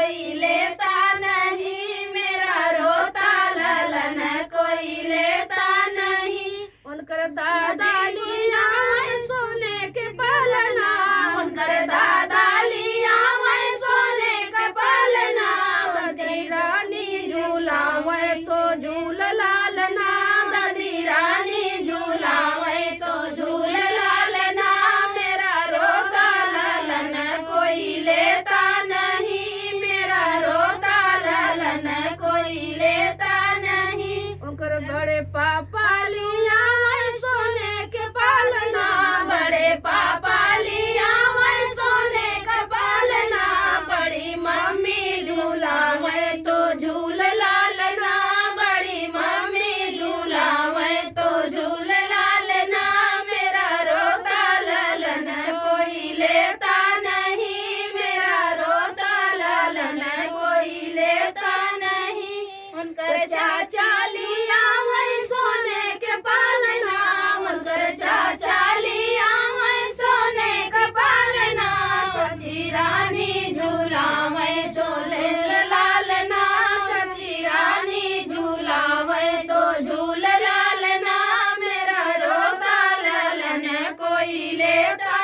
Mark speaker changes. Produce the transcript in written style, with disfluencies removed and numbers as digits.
Speaker 1: कोई लेता नहीं, मेरा रोता ललन कोई लेता नहीं। उनकर दादा लिया सोने के पलना, उनकर दादा लिया सोने के पलना। दादी रानी झूलावे तो झूल लालना, दादी रानी झूलावे तो झूल लालना। मेरा रोता ललन कोई लेता नहीं, मेरा रोता ललन कोई लेता नहीं। उनकर बड़े पापा लिया सोने के पालना, बड़े पापा लिया सोने का पालना। बड़ी मम्मी झूलावे तो झूल लालना, बड़ी मम्मी झूलावे तो झूल लालना। मेरा रोता ललन कोई लेता नहीं, मेरा रोता ललन कोई लेता नहीं। उनकर चाचा लिया सोने के पालना, उनकर चाचा लिया सोने के पालना। चाची रानी झूलावे झूले लालना, चाची रानी झूलावे तो झूल लालना। मेरा रोता ललन कोई लेता